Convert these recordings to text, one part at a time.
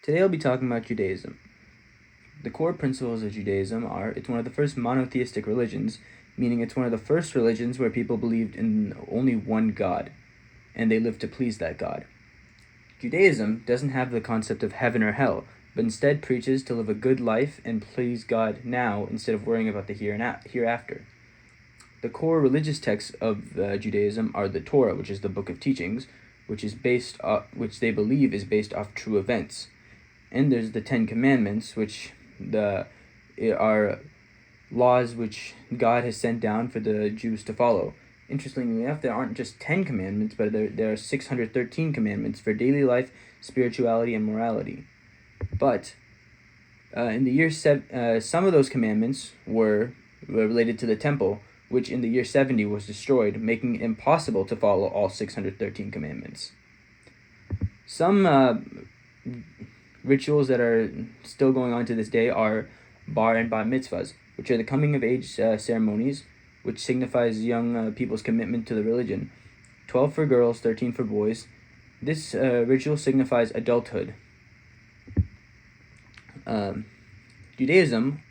Today I'll be talking about Judaism. The core principles of Judaism are it's one of the first monotheistic religions, meaning it's one of the first religions where people believed in only one God, and they lived to please that God. Judaism doesn't have the concept of heaven or hell, but instead preaches to live a good life and please God now instead of worrying about the hereafter. The core religious texts of Judaism are the Torah, which is the book of teachings, which they believe is based off true events. And there's the Ten Commandments, which are laws which God has sent down for the Jews to follow. Interestingly enough, there aren't just 10 commandments, but there are 613 commandments for daily life, spirituality, and morality. But in the year some of those commandments were related to the temple, which in the year 70 was destroyed, making it impossible to follow all 613 commandments. Some rituals that are still going on to this day are bar and bat mitzvahs, which are the coming of age ceremonies, which signifies young people's commitment to the religion. 12 for girls, 13 for boys. This ritual signifies adulthood. Judaism,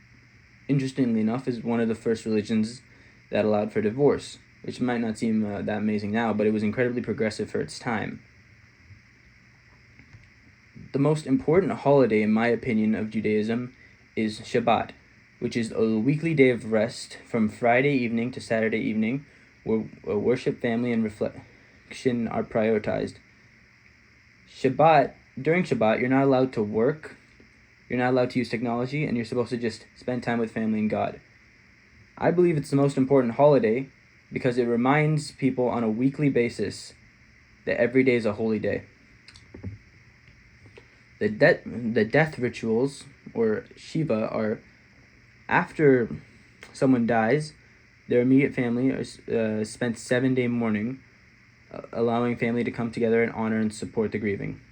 interestingly enough, is one of the first religions that allowed for divorce, which might not seem that amazing now, but it was incredibly progressive for its time. The most important holiday, in my opinion, of Judaism is Shabbat, which is a weekly day of rest from Friday evening to Saturday evening, where worship, family, and reflection are prioritized. During Shabbat, you're not allowed to work, you're not allowed to use technology, and you're supposed to just spend time with family and God. I believe it's the most important holiday because it reminds people on a weekly basis that every day is a holy day. The death rituals, or Shiva, are after someone dies, their immediate family spent 7-day mourning, allowing family to come together and honor and support the grieving.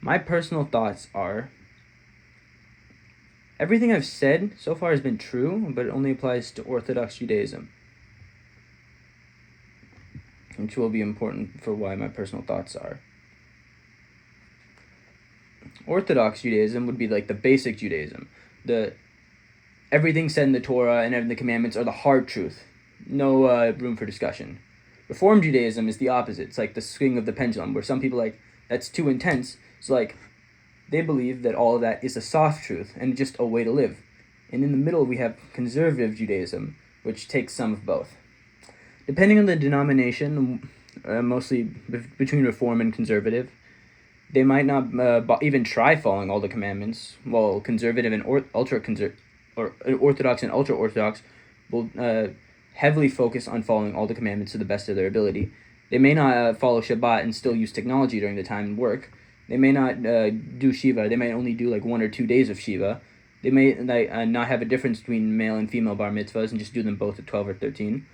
My personal thoughts are, everything I've said so far has been true, but it only applies to Orthodox Judaism, which will be important for why my personal thoughts are. Orthodox Judaism would be like the basic Judaism. Everything said in the Torah and in the commandments are the hard truth. No room for discussion. Reform Judaism is the opposite. It's like the swing of the pendulum, where some people that's too intense. So they believe that all of that is a soft truth and just a way to live. And in the middle we have conservative Judaism, which takes some of both. Depending on the denomination, mostly between Reform and Conservative, they might not even try following all the commandments, while conservative and Orthodox and ultra-Orthodox will heavily focus on following all the commandments to the best of their ability. They may not follow Shabbat and still use technology during the time and work. They may not do Shiva. They might only do 1 or 2 days of Shiva. They may not have a difference between male and female bar mitzvahs and just do them both at 12 or 13.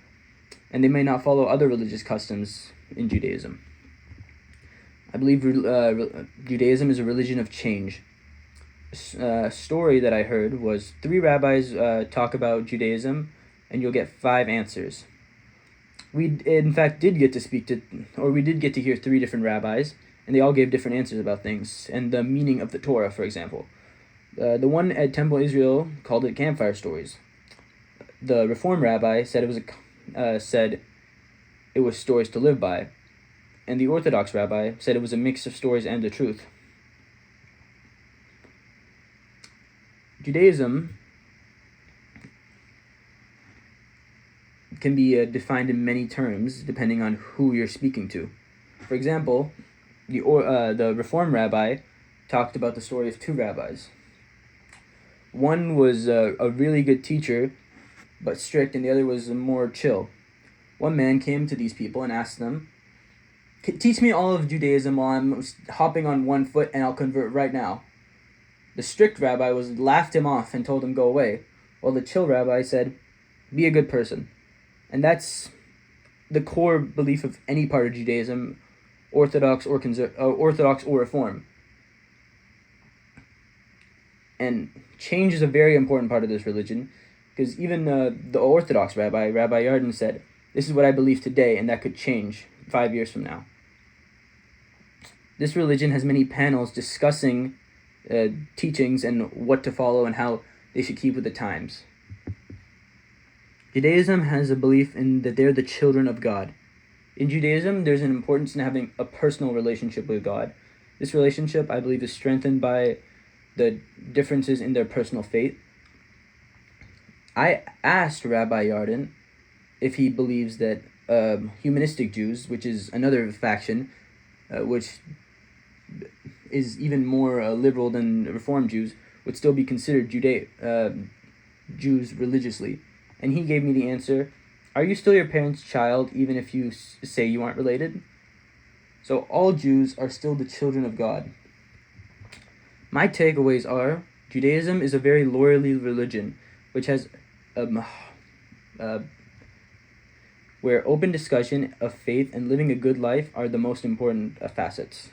And they may not follow other religious customs in Judaism. I believe Judaism is a religion of change. A story that I heard was 3 rabbis talk about Judaism, and you'll get 5 answers. We, in fact, did get to hear 3 different rabbis, and they all gave different answers about things, and the meaning of the Torah, for example. The one at Temple Israel called it campfire stories. The Reform rabbi said it was stories to live by. And the Orthodox rabbi said it was a mix of stories and the truth. Judaism can be defined in many terms depending on who you're speaking to. For example, the Reform rabbi talked about the story of 2 rabbis. One was a really good teacher, but strict, and the other was more chill. One man came to these people and asked them, "Teach me all of Judaism while I'm hopping on 1 foot and I'll convert right now." The strict rabbi laughed him off and told him go away, while the chill rabbi said, "Be a good person." And that's the core belief of any part of Judaism, Orthodox or Reform. And change is a very important part of this religion, because even the Orthodox rabbi, Rabbi Yarden, said, "This is what I believe today, and that could change 5 years from now." This religion has many panels discussing teachings and what to follow and how they should keep with the times. Judaism has a belief in that they're the children of God. In Judaism, there's an importance in having a personal relationship with God. This relationship, I believe, is strengthened by the differences in their personal faith. I asked Rabbi Yarden if he believes that humanistic Jews, which is another faction, which is even more liberal than Reform Jews, would still be considered Jews religiously. And he gave me the answer, are you still your parents' child even if you say you aren't related? So all Jews are still the children of God. My takeaways are, Judaism is a very lawyerly religion, which has where open discussion of faith and living a good life are the most important facets.